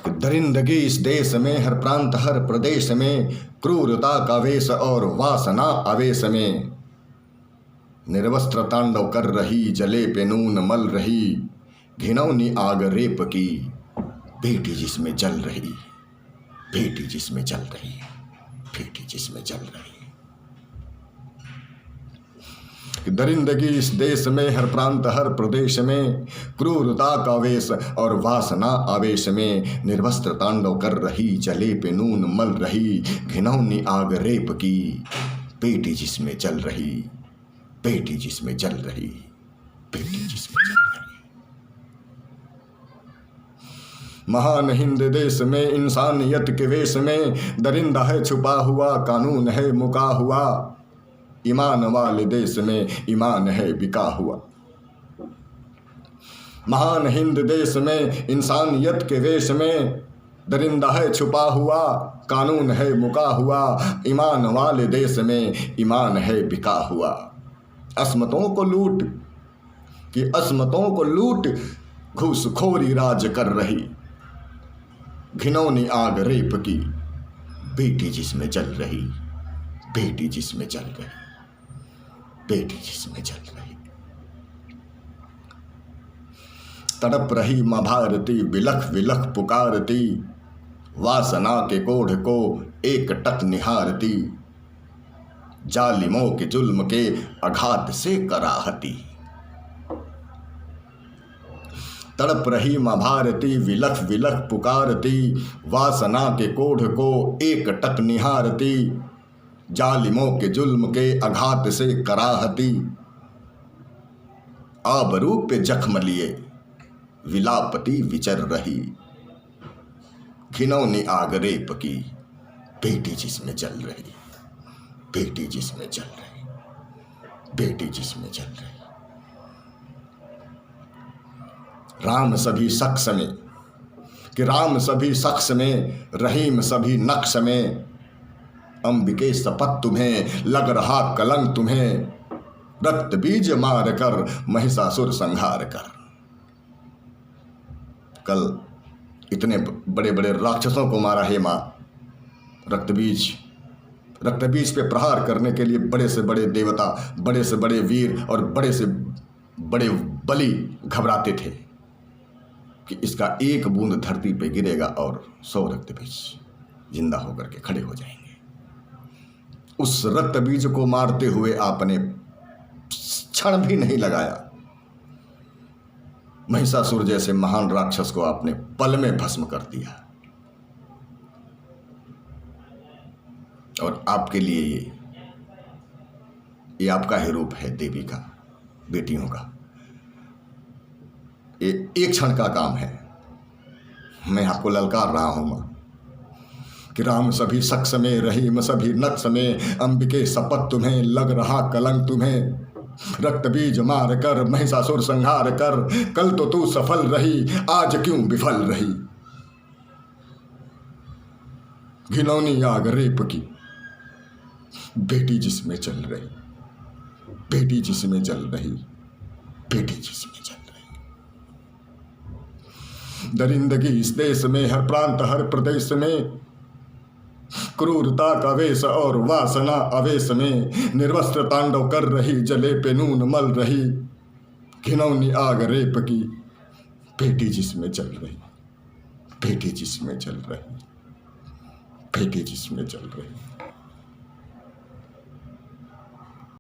दरिंदगी इस देश में, हर प्रांत हर प्रदेश में, क्रूरता का वेश और वासना आवेश में, निर्वस्त्र तांडव कर रही, जले पे नून मल रही, घिनौनी आग रेप की, बेटी जिसमें जल रही, बेटी जिसमें जल रही, बेटी जिसमें जल रही। दरिंदगी इस देश में, हर प्रांत हर प्रदेश में, क्रूरता का वेश और वासना आवेश में, निर्वस्त्र तांडव कर रही, जले पे नून मल रही, घिनौनी आग रेप की, बेटी जिसमें जल रही, बेटी जिसमें जल रही, बेटी जिसमें जल रही। महान हिंद देश में, इंसानियत के वेश में, दरिंदा है छुपा हुआ, कानून है मुका हुआ, ईमान वाले देश में ईमान है बिका हुआ। महान हिंद देश में, इंसानियत के वेश में, दरिंदा है छुपा हुआ, कानून है मुका हुआ, ईमान वाले देश में ईमान है बिका हुआ। अस्मतों को लूट कि अस्मतों को लूट, घूसखोरी राज कर रही, घिनौनी आग रेप की, बेटी जिसमें जल रही, बेटी जिसमें जल रही, बेटी जिसमें जल रही। तड़प रही माँ भारती, बिलख बिलख पुकारती, वासना के कोढ़ को एक टक निहारती, जालिमों के जुल्म के आघात से कराहती। तड़प रही माँ भारती, विलख विलख पुकारती, वासना के कोढ़ को एक टक निहारती, जालिमों के जुल्म के आघात से कराहती। आबरू पे जख्म लिए विलापति विचर रही, घिनौनी आग रेप की, बेटी जिसमें जल रही, बेटी जिसमें जल रही, बेटी जिसमें जल रही। राम सभी शख्स में कि राम सभी शख्स में, रहीम सभी नक्श में, अंबिके शपथ तुम्हें लग रहा कलंक तुम्हें, रक्त बीज मार कर महिषासुर संहार कर। कल इतने बड़े बड़े राक्षसों को मारा है माँ, रक्तबीज पे प्रहार करने के लिए बड़े से बड़े देवता, बड़े से बड़े वीर और बड़े से बड़े बलि घबराते थे कि इसका एक बूंद धरती पे गिरेगा और 100 रक्तबीज जिंदा होकर के खड़े हो जाएंगे। उस रक्तबीज को मारते हुए आपने क्षण भी नहीं लगाया। महिषासुर जैसे महान राक्षस को आपने पल में भस्म कर दिया। और आपके लिए ये आपका ही रूप है, देवी का, बेटियों का। ये एक क्षण का काम है। मैं आपको ललकार रहा हूं मां कि राम सभी शख्स में, रहीम सभी नक्श में, अंबिके शपथ तुम्हें लग रहा कलंक तुम्हें, रक्त बीज मार कर महिषासुर संहार कर। कल तो तू सफल रही, आज क्यों विफल रही, घिनौनी आग रेप की, बेटी जिसमें चल रही, बेटी जिसमें जल रही, बेटी जिसमें जल रही। दरिंदगी इस देश में, हर प्रांत हर प्रदेश में, क्रूरता का वेश और वासना अवेश में, निर्वस्त्र तांडव कर रही, जले पे नून मल रही, घिनौनी आग रेप की, बेटी जिसमें चल रही, बेटी जिसमें चल रही, बेटी जिसमें चल रही।